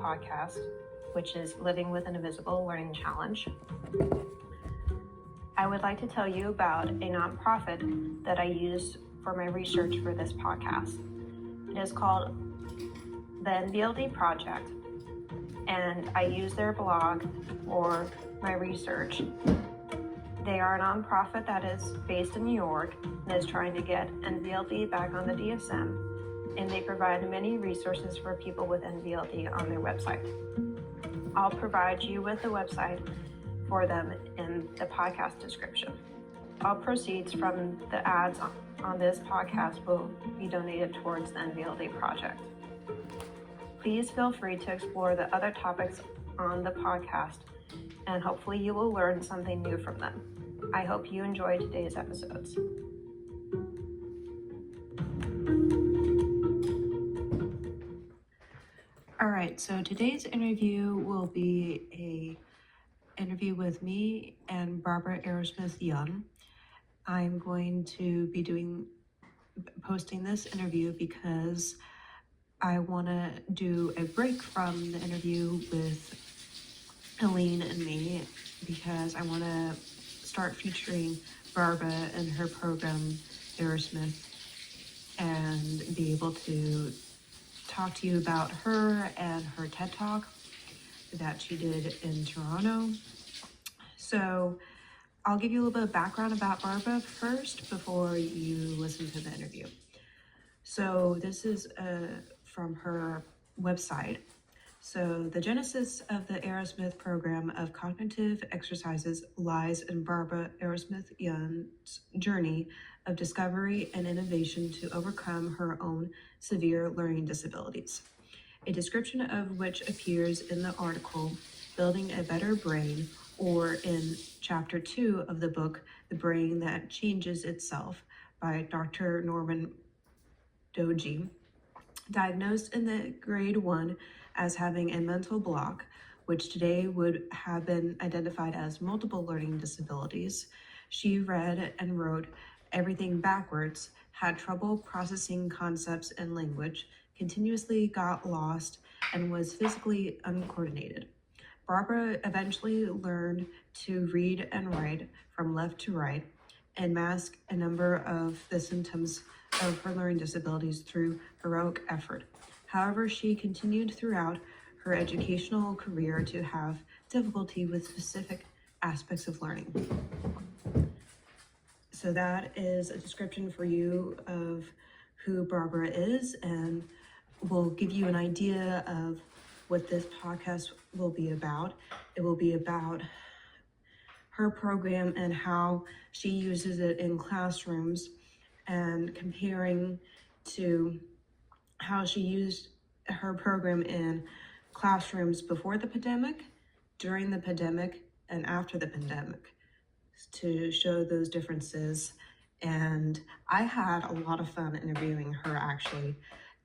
podcast, which is Living with an Invisible Learning Challenge. I would like to tell you about a nonprofit that I use for my research for this podcast. It is called the NVLD Project, and I use their blog for my research. They are a nonprofit that is based in New York and is trying to get NVLD back on the DSM, and they provide many resources for people with NVLD on their website. I'll provide you with the website for them in the podcast description. All proceeds from the ads on this podcast will be donated towards the NVLD project. Please feel free to explore the other topics on the podcast, and hopefully you will learn something new from them. I hope you enjoy today's episodes. All right, so today's interview will be an interview with me and Barbara Arrowsmith Young. I'm going to be posting this interview because I want to do a break from the interview with Helene and me, because I want to start featuring Barbara and her program, Arrowsmith, and be able to talk to you about her and her TED Talk that she did in Toronto. So I'll give you a little bit of background about Barbara first before you listen to the interview. So this is from her website. So the genesis of the Arrowsmith program of cognitive exercises lies in Barbara Arrowsmith Young's journey of discovery and innovation to overcome her own severe learning disabilities, a description of which appears in the article Building a Better Brain, or in chapter 2 of the book The Brain That Changes Itself by Dr. Norman Doge. Diagnosed in the grade 1 as having a mental block, which today would have been identified as multiple learning disabilities, she read and wrote everything backwards, had trouble processing concepts and language, continuously got lost, and was physically uncoordinated. Barbara eventually learned to read and write from left to right and mask a number of the symptoms of her learning disabilities through heroic effort. However, she continued throughout her educational career to have difficulty with specific aspects of learning. So that is a description for you of who Barbara is, and will give you an idea of what this podcast will be about. It will be about her program and how she uses it in classrooms, and comparing to how she used her program in classrooms before the pandemic, during the pandemic, and after the pandemic, to show those differences. And I had a lot of fun interviewing her, actually,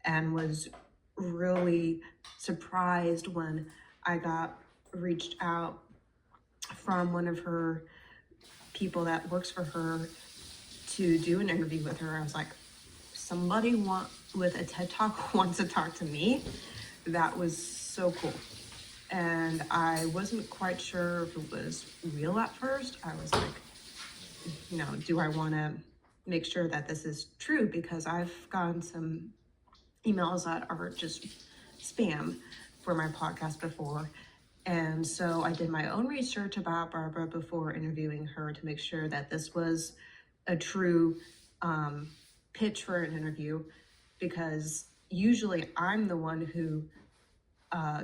and was really surprised when I got reached out from one of her people that works for her to do an interview with her. I was like, somebody with a TED Talk wants to talk to me. That was so cool. And I wasn't quite sure if it was real at first. I was like, do I want to make sure that this is true? Because I've gotten some emails that are just spam for my podcast before. And so I did my own research about Barbara before interviewing her to make sure that this was a true pitch for an interview, because usually I'm the one who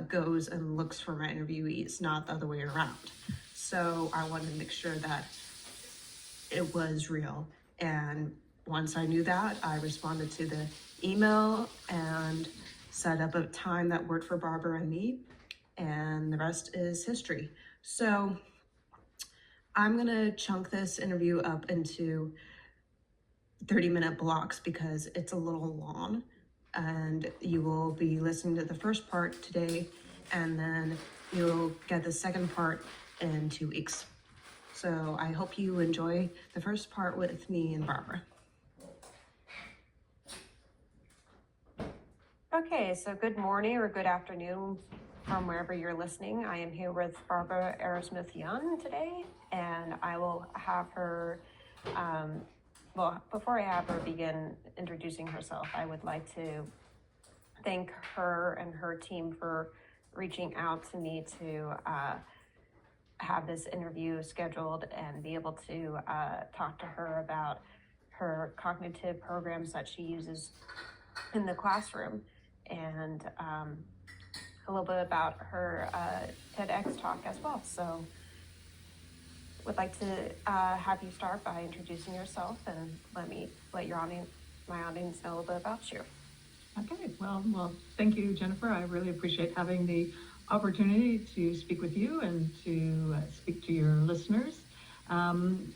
goes and looks for my interviewees, not the other way around. So I wanted to make sure that it was real. And once I knew that, I responded to the email and set up a time that worked for Barbara and me, and the rest is history. So I'm gonna chunk this interview up into 30-minute blocks because it's a little long, and you will be listening to the first part today, and then you'll get the second part in 2 weeks. So I hope you enjoy the first part with me and Barbara. Okay, so good morning or good afternoon from wherever you're listening. I am here with Barbara Arrowsmith Young today, and I will have her, before I have her begin introducing herself, I would like to thank her and her team for reaching out to me to have this interview scheduled and be able to talk to her about her cognitive programs that she uses in the classroom, and a little bit about her TEDx talk as well. So would like to have you start by introducing yourself and let my audience know a little bit about you. Okay, well, thank you, Jennifer. I really appreciate having the opportunity to speak with you and to speak to your listeners. I'm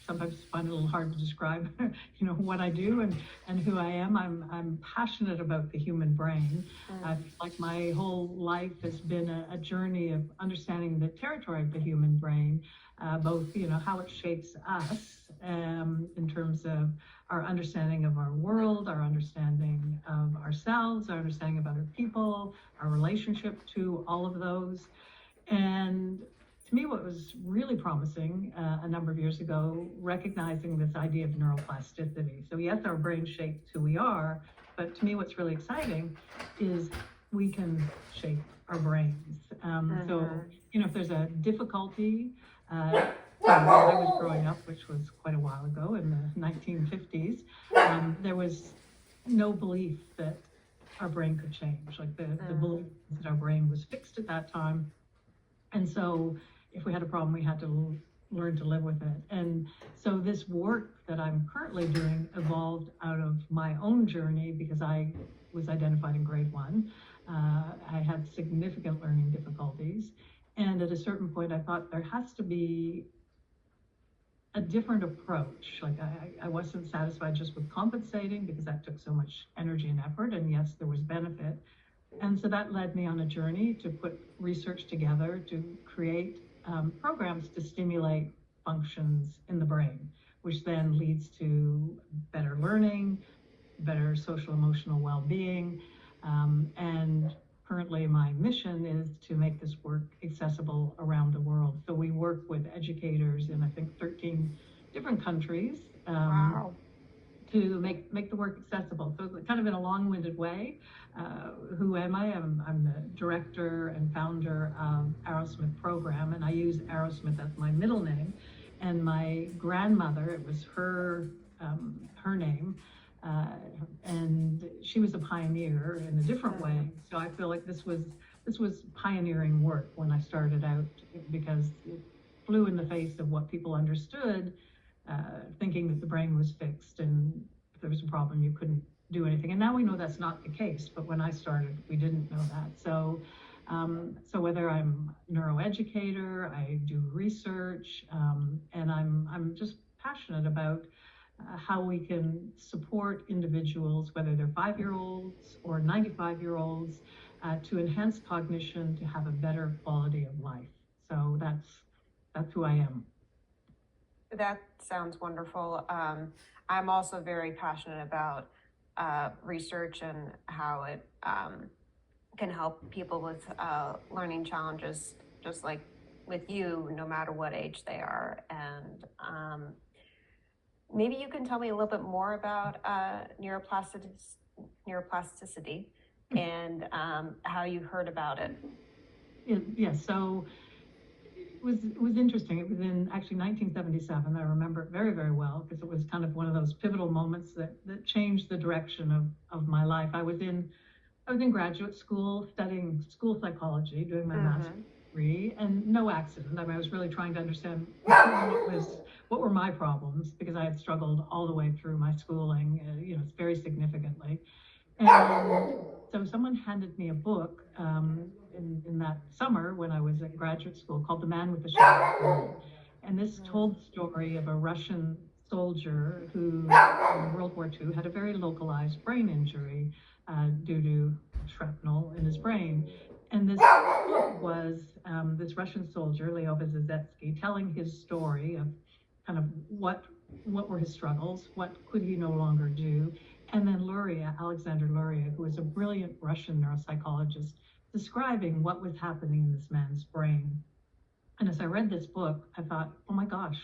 sometimes find it a little hard to describe, what I do and who I am. I'm passionate about the human brain. Like my whole life has been a journey of understanding the territory of the human brain, both how it shapes us in terms of our understanding of our world, our understanding of ourselves, our understanding of other people, our relationship to all of those. And to me, what was really promising a number of years ago, recognizing this idea of neuroplasticity. So yes, our brain shapes who we are, but to me, what's really exciting is we can shape our brains. So, if there's a difficulty, when I was growing up, which was quite a while ago in the 1950s, there was no belief that our brain could change, like the belief that our brain was fixed at that time. And so if we had a problem, we had to learn to live with it. And so this work that I'm currently doing evolved out of my own journey because I was identified in grade 1. I had significant learning difficulties. And at a certain point, I thought there has to be a different approach. Like I wasn't satisfied just with compensating because that took so much energy and effort. And yes, there was benefit. And so that led me on a journey to put research together to create programs to stimulate functions in the brain, which then leads to better learning, better social emotional well-being. And currently my mission is to make this work accessible around the world. So we work with educators in, I think, 13 different countries. Wow. To make the work accessible. So kind of in a long-winded way, who am I? I'm the director and founder of Arrowsmith program, and I use Arrowsmith as my middle name. And my grandmother, it was her name, and she was a pioneer in a different way. So I feel like this was pioneering work when I started out, because it flew in the face of what people understood. Thinking that the brain was fixed, and if there was a problem, you couldn't do anything. And now we know that's not the case, but when I started, we didn't know that. So whether I'm a neuroeducator, I do research, and I'm just passionate about how we can support individuals, whether they're 5-year-olds or 95-year-olds, to enhance cognition, to have a better quality of life. So that's who I am. That sounds wonderful. I'm also very passionate about research and how it can help people with learning challenges, just like with you, no matter what age they are. And maybe you can tell me a little bit more about neuroplasticity and how you heard about it. Yes, so it was interesting. It was in actually 1977. I remember it very, very well because it was kind of one of those pivotal moments that changed the direction of my life. I was in graduate school studying school psychology, doing my master's degree, and no accident. I mean, I was really trying to understand what were my problems, because I had struggled all the way through my schooling, very significantly. And so someone handed me a book in that summer when I was at graduate school called The Man with the Shadow. And this told the story of a Russian soldier who in World War II had a very localized brain injury due to shrapnel in his brain. And this book was this Russian soldier, Leo Vyzhyzhetsky, telling his story of kind of what were his struggles, what could he no longer do. And then Luria, Alexander Luria, who was a brilliant Russian neuropsychologist, describing what was happening in this man's brain. And as I read this book, I thought, oh my gosh,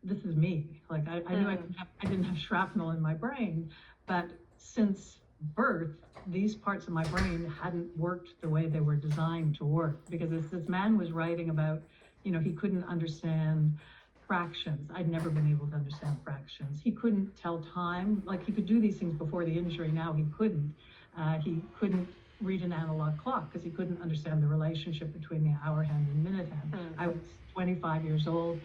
this is me. Like I knew I didn't have shrapnel in my brain, but since birth, these parts of my brain hadn't worked the way they were designed to work. Because as this man was writing about, he couldn't understand fractions. I'd never been able to understand fractions. He couldn't tell time. Like he could do these things before the injury. Now he couldn't. He couldn't read an analog clock because he couldn't understand the relationship between the hour hand and minute hand. I was 25 years old.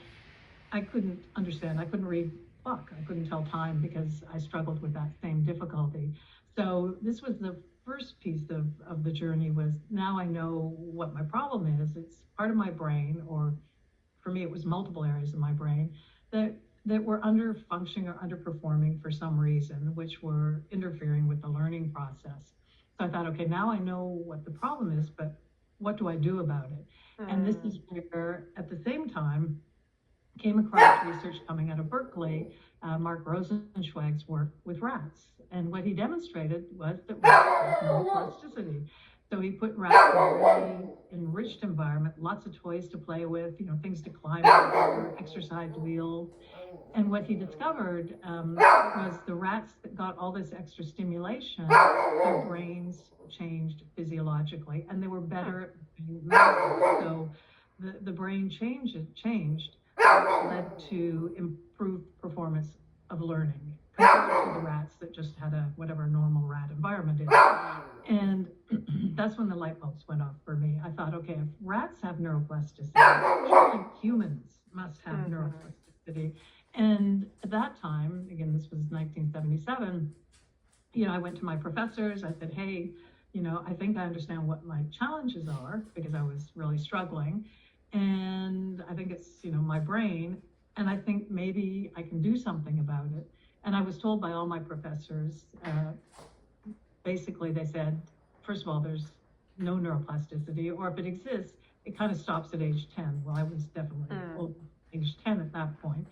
I couldn't understand. I couldn't read clock. I couldn't tell time because I struggled with that same difficulty. So this was the first piece of the journey. Was now I know what my problem is. It's part of my brain, or for me it was multiple areas of my brain that were under functioning or underperforming for some reason, which were interfering with the learning process. So I thought, okay, now I know what the problem is, but what do I do about it? And this is where, at the same time, came across research coming out of Berkeley, Mark Rosenzweig's work with rats. And what he demonstrated was that rats have neuroplasticity. So he put rats in a really enriched environment, lots of toys to play with, things to climb over, exercise wheels. And what he discovered was the rats that got all this extra stimulation, their brains changed physiologically, and they were better at being memory. So the brain changed, led to improved performance of learning compared to the rats that just had a whatever normal rat environment is. And that's when the light bulbs went off for me. I thought, okay, if rats have neuroplasticity, surely humans must have neuroplasticity. And at that time, again, this was 1977, I went to my professors. I said, hey, I think I understand what my challenges are because I was really struggling. And I think it's, my brain. And I think maybe I can do something about it. And I was told by all my professors, basically they said, first of all, there's no neuroplasticity, or if it exists, it kind of stops at age 10. Well, I was definitely old, age 10 at that point.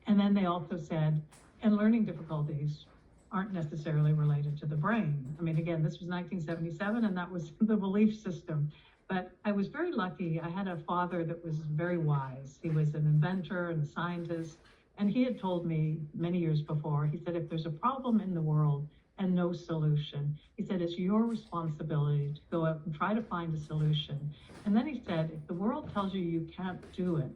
And then they also said, and learning difficulties aren't necessarily related to the brain. I mean, again, this was 1977, and that was the belief system. But I was very lucky. I had a father that was very wise. He was an inventor and a scientist. And he had told me many years before, he said, if there's a problem in the world and no solution, he said, it's your responsibility to go out and try to find a solution. And then he said, if the world tells you you can't do it,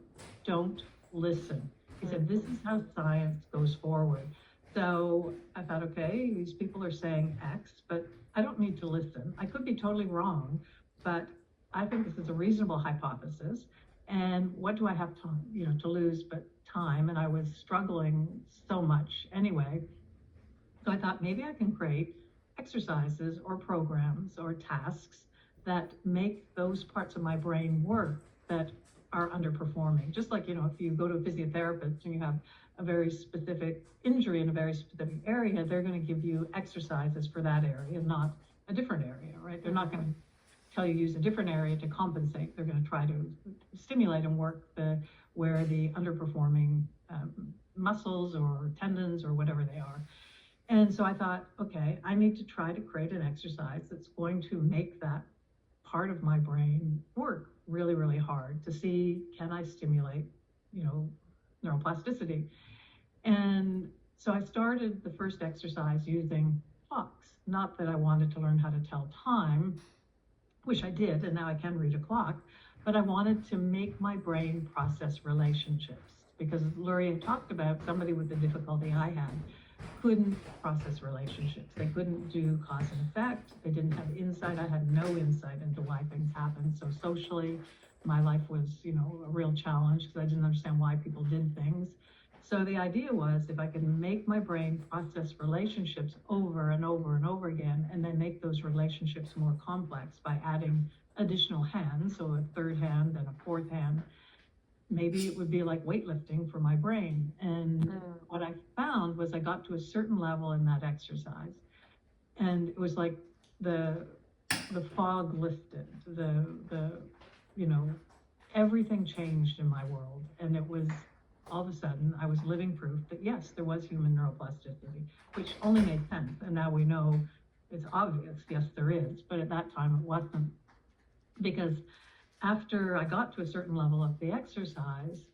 don't listen. He said, this is how science goes forward. So I thought, okay, these people are saying X, but I don't need to listen. I could be totally wrong, but I think this is a reasonable hypothesis. And what do I have to lose but time? And I was struggling so much anyway. So I thought maybe I can create exercises or programs or tasks that make those parts of my brain work that are underperforming. Just like, if you go to a physiotherapist and you have a very specific injury in a very specific area, they're going to give you exercises for that area, not a different area, right? They're not going to tell you use a different area to compensate. They're going to try to stimulate and work where the underperforming muscles or tendons or whatever they are. And so I thought, okay, I need to try to create an exercise that's going to make that part of my brain work really, really hard to see, can I stimulate, neuroplasticity? And so I started the first exercise using clocks. Not that I wanted to learn how to tell time, which I did, and now I can read a clock, but I wanted to make my brain process relationships, because Lurie had talked about somebody with the difficulty I had couldn't process relationships. They couldn't do cause and effect. They didn't have insight. I had no insight into why things happened. So socially, my life was, a real challenge because I didn't understand why people did things. So the idea was, if I could make my brain process relationships over and over and over again, and then make those relationships more complex by adding additional hands, so a third hand and a fourth hand, maybe it would be like weightlifting for my brain. And what I found was I got to a certain level in that exercise, and it was like the fog lifted, everything changed in my world. And it was, all of a sudden, I was living proof that yes, there was human neuroplasticity, which only made sense. And now we know it's obvious, yes, there is. But at that time, it wasn't because after I got to a certain level of the exercise,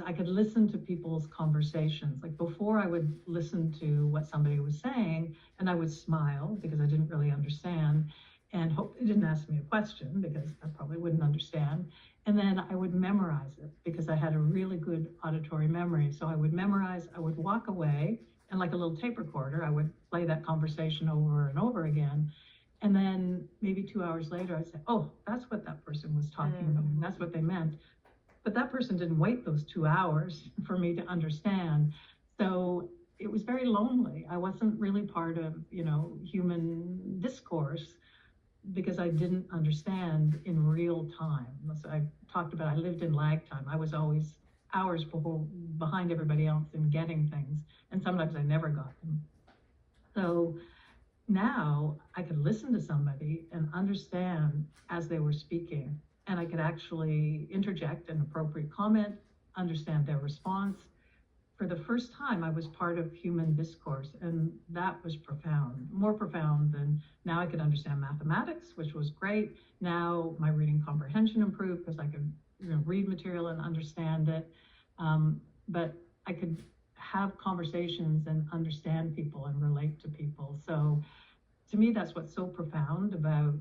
I could listen to people's conversations. Like before, I would listen to what somebody was saying and I would smile because I didn't really understand and hope they didn't ask me a question because I probably wouldn't understand. And then I would memorize it because I had a really good auditory memory. So I would memorize, I would walk away, and like a little tape recorder, I would play that conversation over and over again. And then maybe 2 hours later, I'd say, oh, that's what that person was talking about. And that's what they meant. But that person didn't wait those 2 hours for me to understand. So it was very lonely. I wasn't really part of, human discourse because I didn't understand in real time. So I talked about, I lived in lag time. I was always hours behind everybody else in getting things. And sometimes I never got them. So now I could listen to somebody and understand as they were speaking, and I could actually interject an appropriate comment, understand their response. For the first time, I was part of human discourse, and that was profound, more profound than now I could understand mathematics, which was great. Now my reading comprehension improved because I could read material and understand it. But I could have conversations and understand people and relate to people. So to me, that's what's so profound about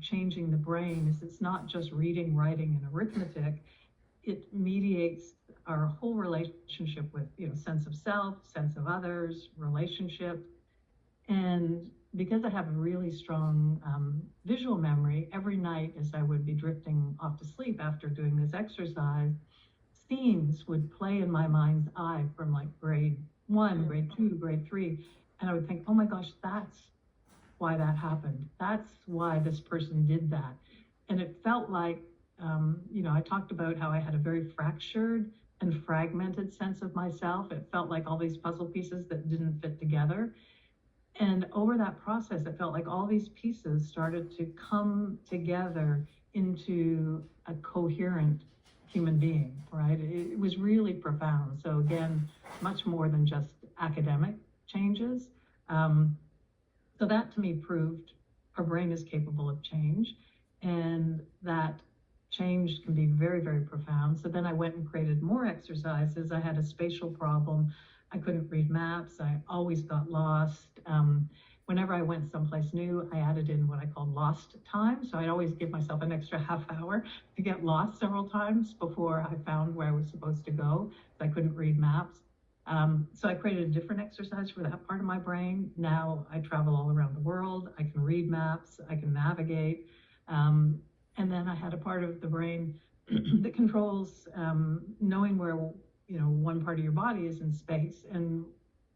changing the brain is it's not just reading, writing, and arithmetic. It mediates our whole relationship with sense of self, sense of others, relationship. And because I have a really strong visual memory, every night as I would be drifting off to sleep after doing this exercise, scenes would play in my mind's eye from like grade 1, grade 2, grade 3. And I would think, oh my gosh, that's why that happened. That's why this person did that. And it felt like, I talked about how I had a very fractured and fragmented sense of myself. It felt like all these puzzle pieces that didn't fit together. And over that process, it felt like all these pieces started to come together into a coherent human being, right? It was really profound. So again, much more than just academic changes. So that to me proved our brain is capable of change, and that change can be very, very profound. So then I went and created more exercises. I had a spatial problem. I couldn't read maps. I always got lost. Whenever I went someplace new, I added in what I call lost time. So I'd always give myself an extra half hour to get lost several times before I found where I was supposed to go. I couldn't read maps. So I created a different exercise for that part of my brain. Now I travel all around the world. I can read maps. I can navigate. And then I had a part of the brain that controls knowing where one part of your body is in space and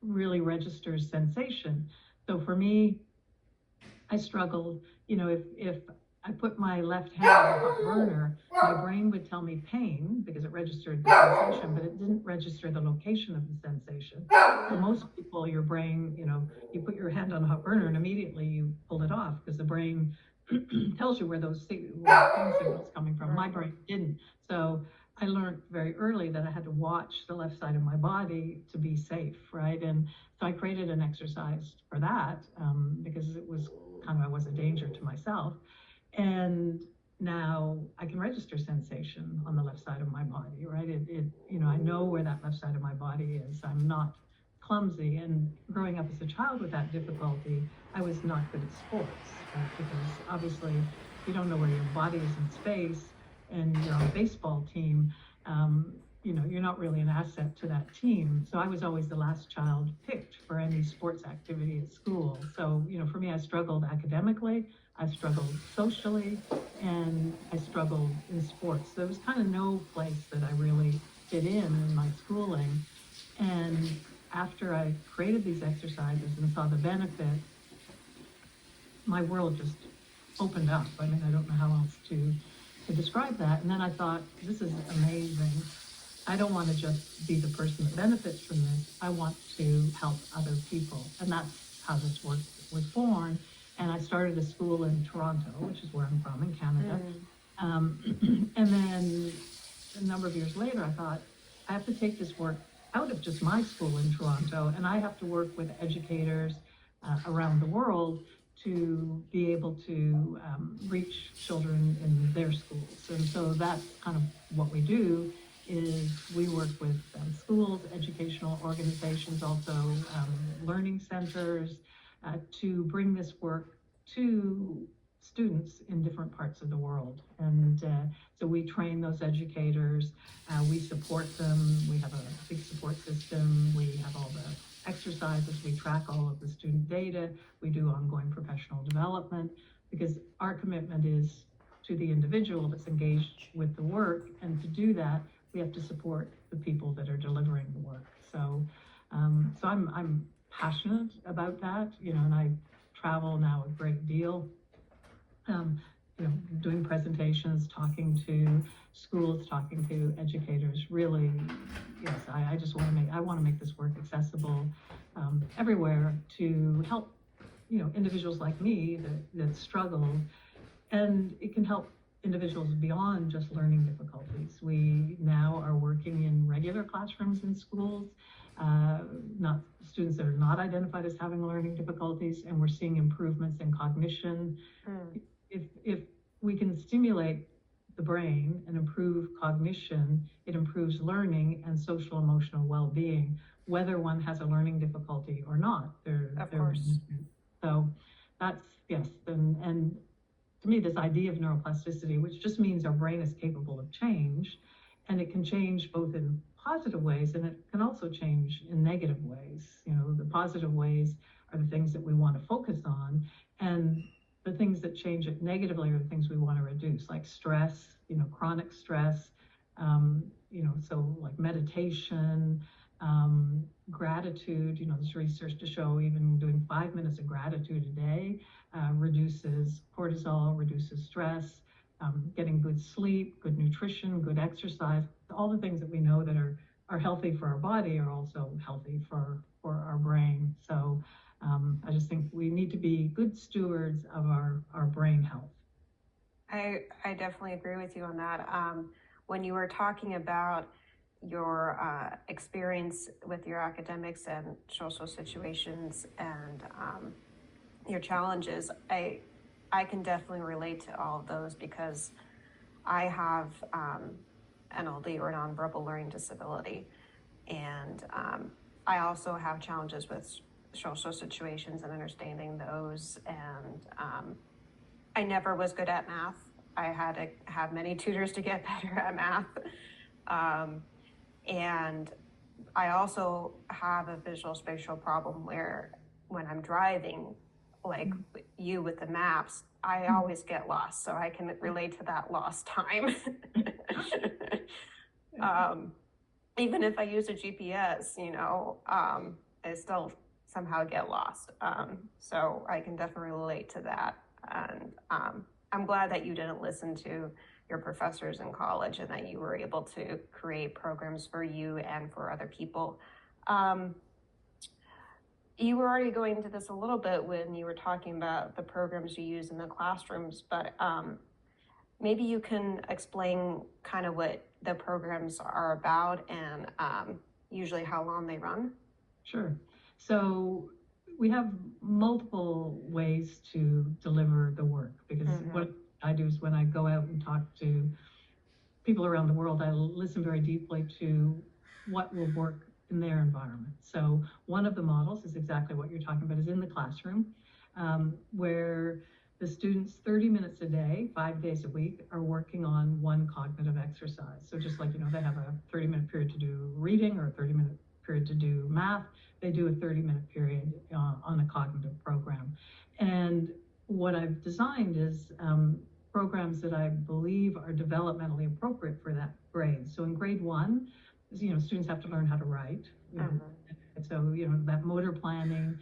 really registers sensation. So for me, I struggled, if I put my left hand on the hot burner, my brain would tell me pain because it registered the sensation, but it didn't register the location of the sensation. For most people, your brain, you put your hand on a hot burner and immediately you pull it off because the brain tells you where those pain signals coming from. My brain didn't. So I learned very early that I had to watch the left side of my body to be safe, right? And so I created an exercise for that because it was I was a danger to myself. And now I can register sensation on the left side of my body, right? I know where that left side of my body is. I'm not clumsy. And growing up as a child with that difficulty, I was not good at sports, right? Because obviously you don't know where your body is in space, and you're on a baseball team, you're not really an asset to that team. So I was always the last child picked for any sports activity at school. So, for me, I struggled academically, I struggled socially, and I struggled in sports. There was kind of no place that I really fit in my schooling. And after I created these exercises and saw the benefit, my world just opened up. I mean, I don't know how else to describe that. And then I thought, this is amazing. I don't want to just be the person that benefits from this. I want to help other people. And that's how this work was born. And I started a school in Toronto, which is where I'm from, in Canada. And then a number of years later, I thought, I have to take this work out of just my school in Toronto, and I have to work with educators around the world to be able to reach children in their schools. And so that's kind of what we do, is we work with schools, educational organizations, also learning centers, to bring this work to students in different parts of the world. And so we train those educators, we support them, we have a big support system, we have all the exercises, we track all of the student data, we do ongoing professional development, because our commitment is to the individual that's engaged with the work, and to do that, we have to support the people that are delivering the work. So, so I'm passionate about that, you know, and I travel now a great deal, you know, doing presentations, talking to schools, talking to educators. Really, yes, I just want to make this work accessible everywhere, to help, you know, individuals like me that struggle, and it can help individuals beyond just learning difficulties. We now are working in regular classrooms in schools, not students that are not identified as having learning difficulties, and we're seeing improvements in cognition. If we can stimulate the brain and improve cognition, it improves learning and social emotional well-being, whether one has a learning difficulty or not. Of course. So that's, yes, and to me, this idea of neuroplasticity, which just means our brain is capable of change, and it can change both in positive ways, and it can also change in negative ways. You know, the positive ways are the things that we want to focus on, and the things that change it negatively are the things we want to reduce, like stress, you know, chronic stress, you know, so like meditation, gratitude. You know, there's research to show even doing 5 minutes of gratitude a day reduces cortisol, reduces stress, getting good sleep, good nutrition, good exercise. All the things that we know that are healthy for our body are also healthy for our brain. So I just think we need to be good stewards of our brain health. I definitely agree with you on that. When you were talking about your experience with your academics and social situations and your challenges, I can definitely relate to all of those, because I have NLD, or nonverbal learning disability, and I also have challenges with social situations and understanding those, and I never was good at math. I had to have many tutors to get better at math, and I also have a visual spatial problem where when I'm driving, like you with the maps, I always get lost, so I can relate to that lost time. Even if I use a GPS, you know, I still somehow get lost. So I can definitely relate to that. And I'm glad that you didn't listen to your professors in college, and that you were able to create programs for you and for other people. You were already going into this a little bit when you were talking about the programs you use in the classrooms, but maybe you can explain kind of what the programs are about, and usually how long they run. Sure. So we have multiple ways to deliver the work, because what I do is when I go out and talk to people around the world, I listen very deeply to what will work in their environment. So one of the models is exactly what you're talking about, is in the classroom, where the students 30 minutes a day, 5 days a week, are working on one cognitive exercise. So just like, you know, they have a 30-minute period to do reading, or a 30-minute period to do math, they do a 30-minute period on a cognitive program. And what I've designed is programs that I believe are developmentally appropriate for that grade. So in grade 1, you know, students have to learn how to write. You know, and so, you know, that motor planning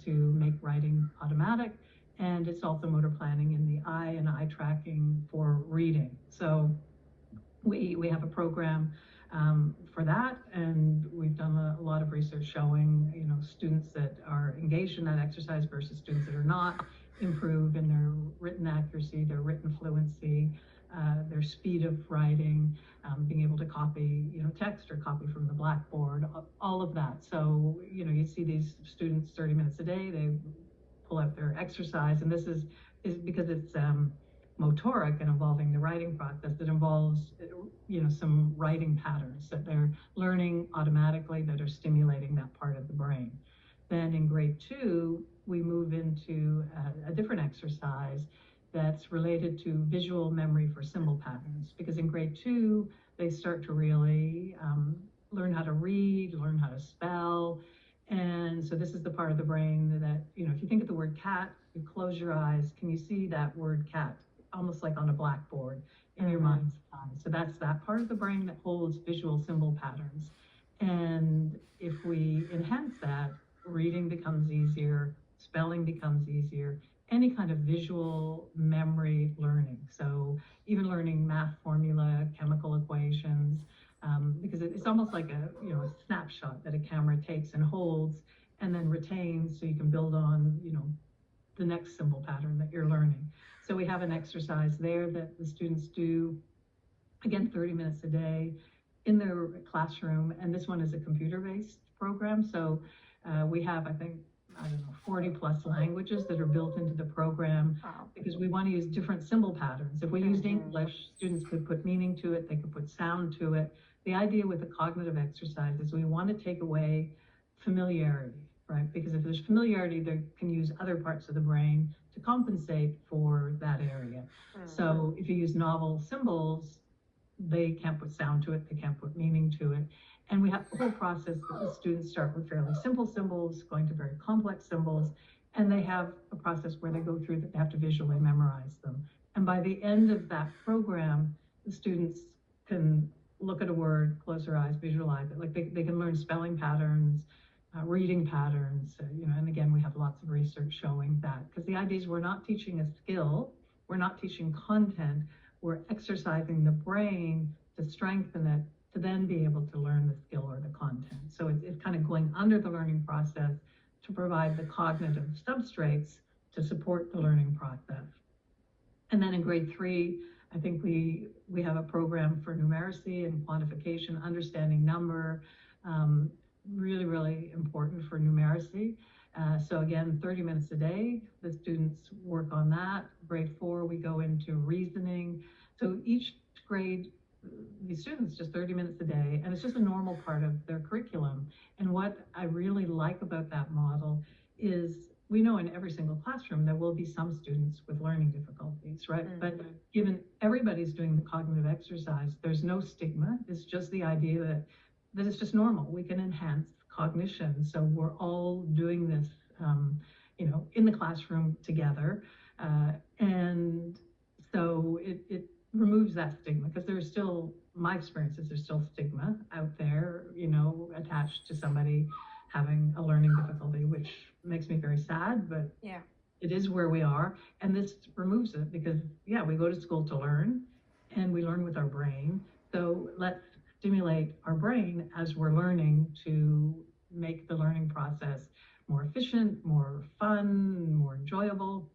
to make writing automatic, and it's also motor planning in the eye and eye tracking for reading. So we have a program for that, and we've done a lot of research showing, you know, students that are engaged in that exercise versus students that are not improve in their written accuracy, their written fluency, their speed of writing, being able to copy, you know, text or copy from the blackboard, all of that. So, you know, you see these students 30 minutes a day, they pull out their exercise, and this is because it's motoric and involving the writing process. It involves, some writing patterns that they're learning automatically that are stimulating that part of the brain. Then in grade 2, we move into a different exercise that's related to visual memory for symbol patterns, because in grade 2, they start to really learn how to read, learn how to spell. And so this is the part of the brain that, if you think of the word cat, you close your eyes, can you see that word cat almost like on a blackboard in your mind's eye? So that's that part of the brain that holds visual symbol patterns. And if we enhance that, reading becomes easier, spelling becomes easier, any kind of visual memory learning. So even learning math formula, chemical equations, because it's almost like a snapshot that a camera takes and holds and then retains, so you can build on the next symbol pattern that you're learning. So we have an exercise there that the students do, again, 30 minutes a day in their classroom, and this one is a computer-based program. So we have, I think, 40 plus languages that are built into the program. Wow. Because we want to use different symbol patterns. If we used English, students could put meaning to it, they could put sound to it. The idea with the cognitive exercise is we want to take away familiarity, right? Because if there's familiarity, they can use other parts of the brain to compensate for that area. So if you use novel symbols, they can't put sound to it, they can't put meaning to it. And we have the whole process that the students start with fairly simple symbols, going to very complex symbols, and they have a process where they go through that they have to visually memorize them. And by the end of that program, the students can look at a word, close their eyes, visualize it. Like they can learn spelling patterns, reading patterns, and again, we have lots of research showing that. Because the idea is we're not teaching a skill, we're not teaching content, we're exercising the brain to strengthen it, to then be able to learn the skill or the content. So it's kind of going under the learning process to provide the cognitive substrates to support the learning process. And then in grade 3, I think we have a program for numeracy and quantification, understanding number, really, really important for numeracy. So again, 30 minutes a day, the students work on that. Grade 4, we go into reasoning. So each grade, these students just 30 minutes a day, and it's just a normal part of their curriculum. And what I really like about that model is we know in every single classroom there will be some students with learning difficulties, right? But given everybody's doing the cognitive exercise, there's no stigma. It's just the idea that it's just normal. We can enhance cognition. So we're all doing this, in the classroom together. And so it removes that stigma, because there's still, my experience is there's still stigma out there, attached to somebody having a learning difficulty, which makes me very sad, but Yeah. it is where we are. And this removes it because, we go to school to learn, and we learn with our brain. So let's stimulate our brain as we're learning to make the learning process more efficient, more fun, more enjoyable.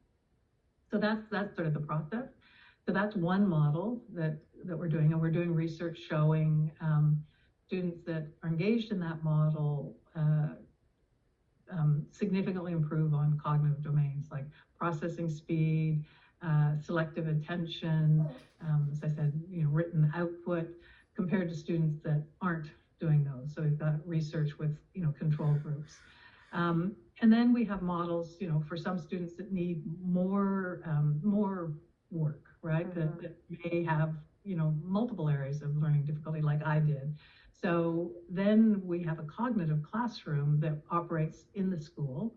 So that's sort of the process. So that's one model that we're doing, and we're doing research showing students that are engaged in that model significantly improve on cognitive domains like processing speed, selective attention, as I said, written output, compared to students that aren't doing those. So we've got research with, control groups. And then we have models, for some students that need more work, right? That may have, multiple areas of learning difficulty like I did. So then we have a cognitive classroom that operates in the school.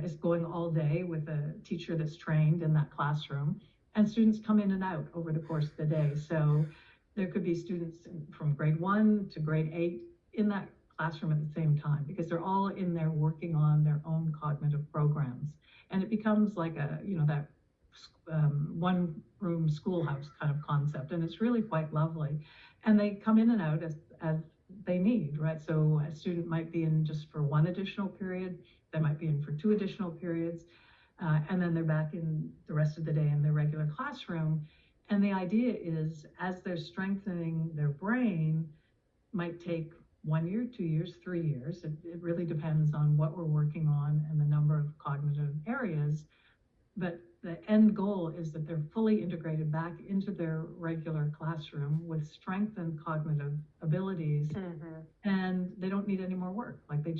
It's going all day with a teacher that's trained in that classroom, and students come in and out over the course of the day. So there could be students from grade 1 to grade 8 in that classroom at the same time, because they're all in there working on their own cognitive programs. And it becomes like that one room schoolhouse kind of concept, and it's really quite lovely. And they come in and out as they need, right? So a student might be in just for one additional period, they might be in for 2 additional periods, and then they're back in the rest of the day in their regular classroom. And the idea is, as they're strengthening their brain, might take 1 year, 2 years, 3 years. It really depends on what we're working on and the number of cognitive areas. But the end goal is that they're fully integrated back into their regular classroom with strengthened cognitive abilities, and they don't need any more work. Like they've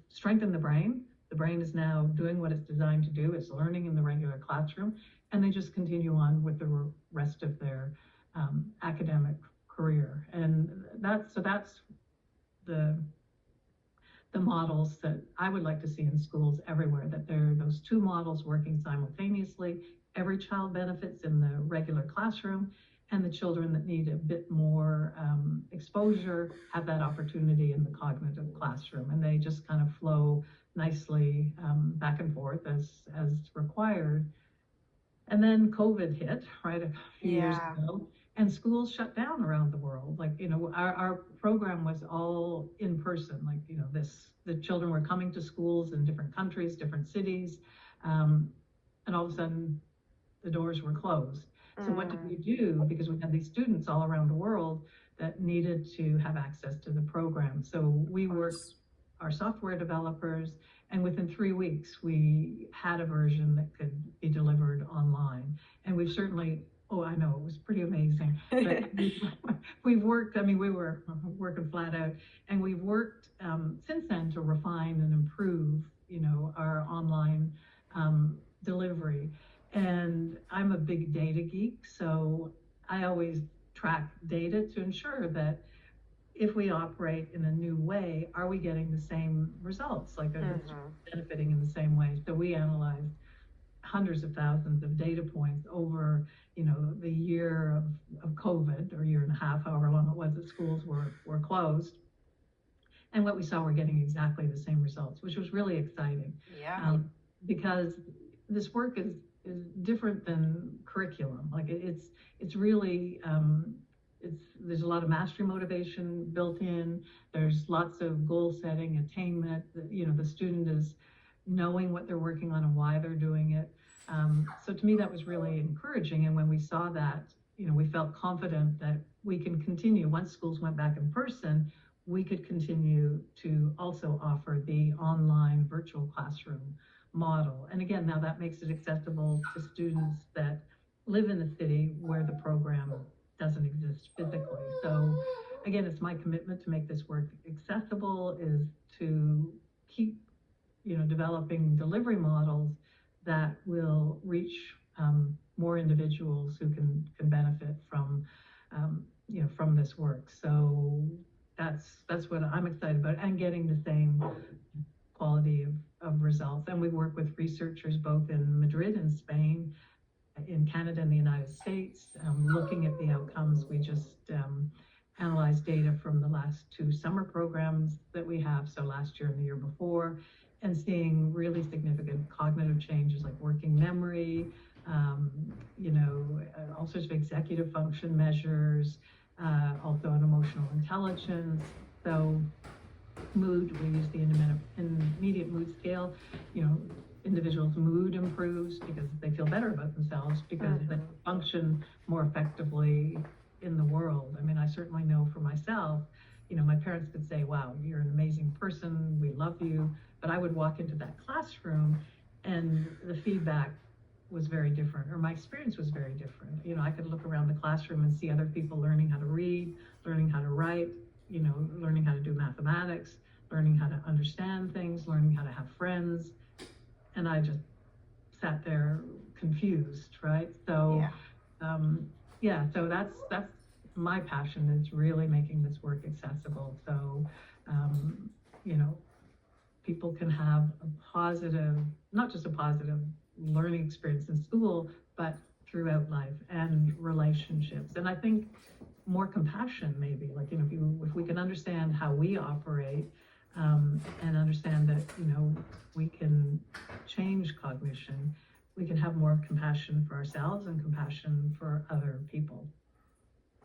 strengthened the brain. The brain is now doing what it's designed to do. It's learning in the regular classroom, and they just continue on with the rest of their academic career. And that's the models that I would like to see in schools everywhere, that there are those two models working simultaneously. Every child benefits in the regular classroom, and the children that need a bit more exposure have that opportunity in the cognitive classroom, and they just kind of flow nicely back and forth as required. And then COVID hit, right, a few years ago, and schools shut down around the world. Like, our program was all in person. Like, the children were coming to schools in different countries, different cities, and all of a sudden the doors were closed. So what did we do? Because we had these students all around the world that needed to have access to the program. So we worked, our software developers, and within 3 weeks we had a version that could be delivered online. And we've certainly, I know, it was pretty amazing. But we've worked, we were working flat out, and we've worked since then to refine and improve, our online delivery. And I'm a big data geek, so I always track data to ensure that if we operate in a new way, are we getting the same results? Like, are we benefiting in the same way? So we analyzed hundreds of thousands of data points over, the year of COVID, or year and a half, however long it was that schools were closed. And what we saw, we're getting exactly the same results, which was really exciting. Because this work is different than curriculum. Like, it's really, there's a lot of mastery motivation built in. There's lots of goal setting, attainment. The student is knowing what they're working on and why they're doing it. So to me, that was really encouraging. And when we saw that, we felt confident that we can continue. Once schools went back in person, we could continue to also offer the online virtual classroom model. And again, now that makes it accessible to students that live in a city where the program doesn't exist physically. So again, it's my commitment to make this work accessible, is to keep, developing delivery models that will reach more individuals who can benefit from, from this work. So that's what I'm excited about, and getting the same quality of results. And we work with researchers both in Madrid and Spain, in Canada and the United States, looking at the outcomes. We just analyzed data from the last 2 summer programs that we have, so last year and the year before, and seeing really significant cognitive changes like working memory, all sorts of executive function measures, also an emotional intelligence. So mood, we use the intermediate mood scale. Individuals' mood improves because they feel better about themselves, because they function more effectively in the world. I certainly know for myself, my parents could say, wow, you're an amazing person, we love you. But I would walk into that classroom and the feedback was very different, or my experience was very different. I could look around the classroom and see other people learning how to read, learning how to write, learning how to do mathematics, learning how to understand things, learning how to have friends. And I just sat there confused, right? So, so that's my passion, is really making this work accessible. So, people can have a positive, not just a positive learning experience in school, but throughout life, and relationships. And I think more compassion, maybe, like, if we can understand how we operate, and understand that, we can change cognition, we can have more compassion for ourselves and compassion for other people.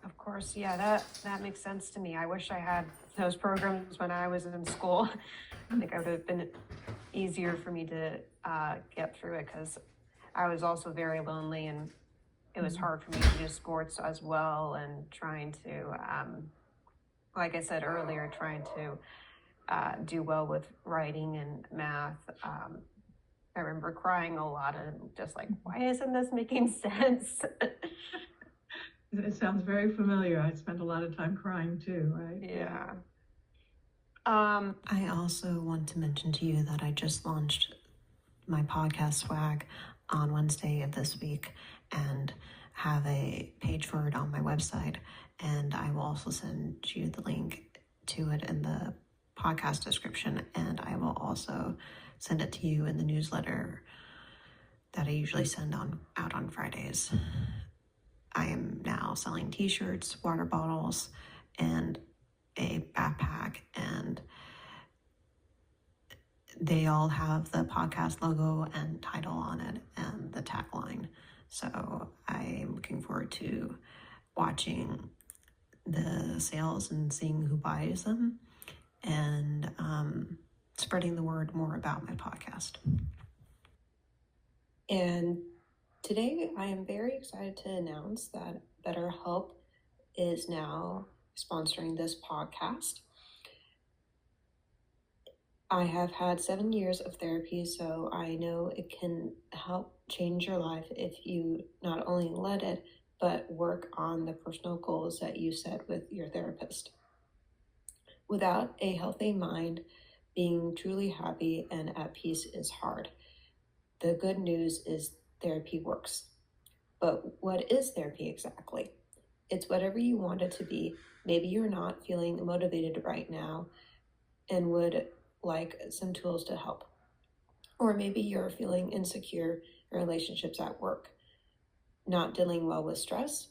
Of course, that makes sense to me. I wish I had those programs when I was in school. I think it would have been easier for me to get through it, because I was also very lonely, and it was hard for me to do sports as well, and trying to like I said earlier, trying to do well with writing and math. I remember crying a lot and just like, why isn't this making sense? It sounds very familiar. I spent a lot of time crying too, right? Yeah. I also want to mention to you that I just launched my podcast swag on Wednesday of this week and have a page for it on my website. And I will also send you the link to it in the podcast description. And I will also send it to you in the newsletter that I usually send out on Fridays. I am now selling t-shirts, water bottles, and a backpack, and they all have the podcast logo and title on it and the tagline. So I'm looking forward to watching the sales and seeing who buys them, and spreading the word more about my podcast. And today I am very excited to announce that BetterHelp is now sponsoring this podcast. I have had 7 years of therapy, so I know it can help change your life if you not only let it, but work on the personal goals that you set with your therapist. Without a healthy mind, being truly happy and at peace is hard. The good news is therapy works. But what is therapy exactly? It's whatever you want it to be. Maybe you're not feeling motivated right now and would like some tools to help. Or maybe you're feeling insecure in relationships at work, not dealing well with stress.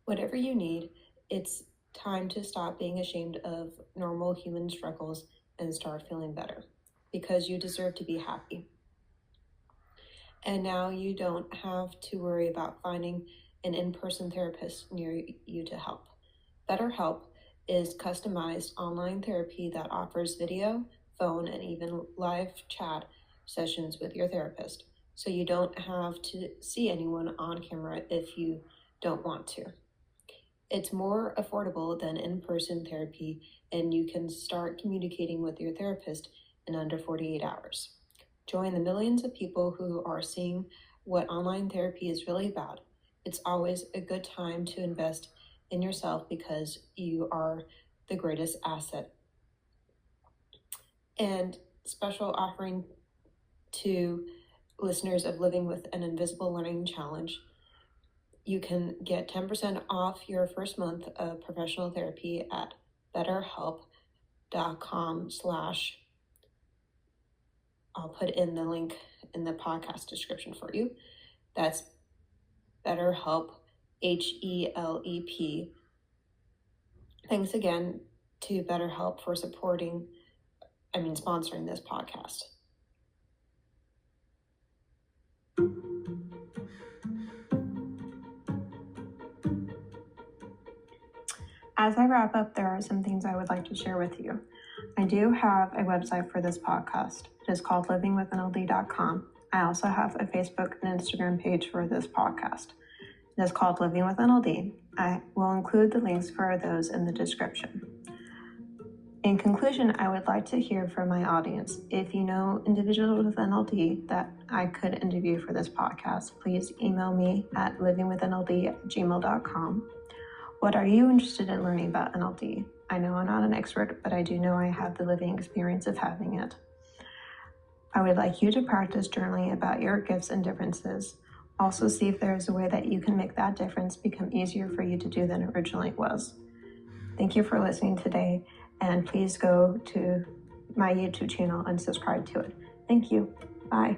Whatever you need, it's time to stop being ashamed of normal human struggles and start feeling better, because you deserve to be happy. And now you don't have to worry about finding an in-person therapist near you to help. BetterHelp is customized online therapy that offers video, phone, and even live chat sessions with your therapist, so you don't have to see anyone on camera if you don't want to. It's more affordable than in-person therapy, and you can start communicating with your therapist in under 48 hours. Join the millions of people who are seeing what online therapy is really about. It's always a good time to invest in yourself because you are the greatest asset. And special offering to listeners of Living with an Invisible Learning Challenge, you can get 10% off your first month of professional therapy at betterhelp.com/ I'll put in the link in the podcast description for you. That's BetterHelp, HELEP. Thanks again to BetterHelp for sponsoring this podcast. As I wrap up, there are some things I would like to share with you. I do have a website for this podcast. It is called livingwithnld.com. I also have a Facebook and Instagram page for this podcast. It is called Living with NLD. I will include the links for those in the description. In conclusion, I would like to hear from my audience. If you know individuals with NLD that I could interview for this podcast, please email me at livingwithnld@gmail.com. What are you interested in learning about NLD? I know I'm not an expert, but I do know I have the living experience of having it. I would like you to practice journaling about your gifts and differences. Also see if there is a way that you can make that difference become easier for you to do than originally it was. Thank you for listening today, and please go to my YouTube channel and subscribe to it. Thank you. Bye.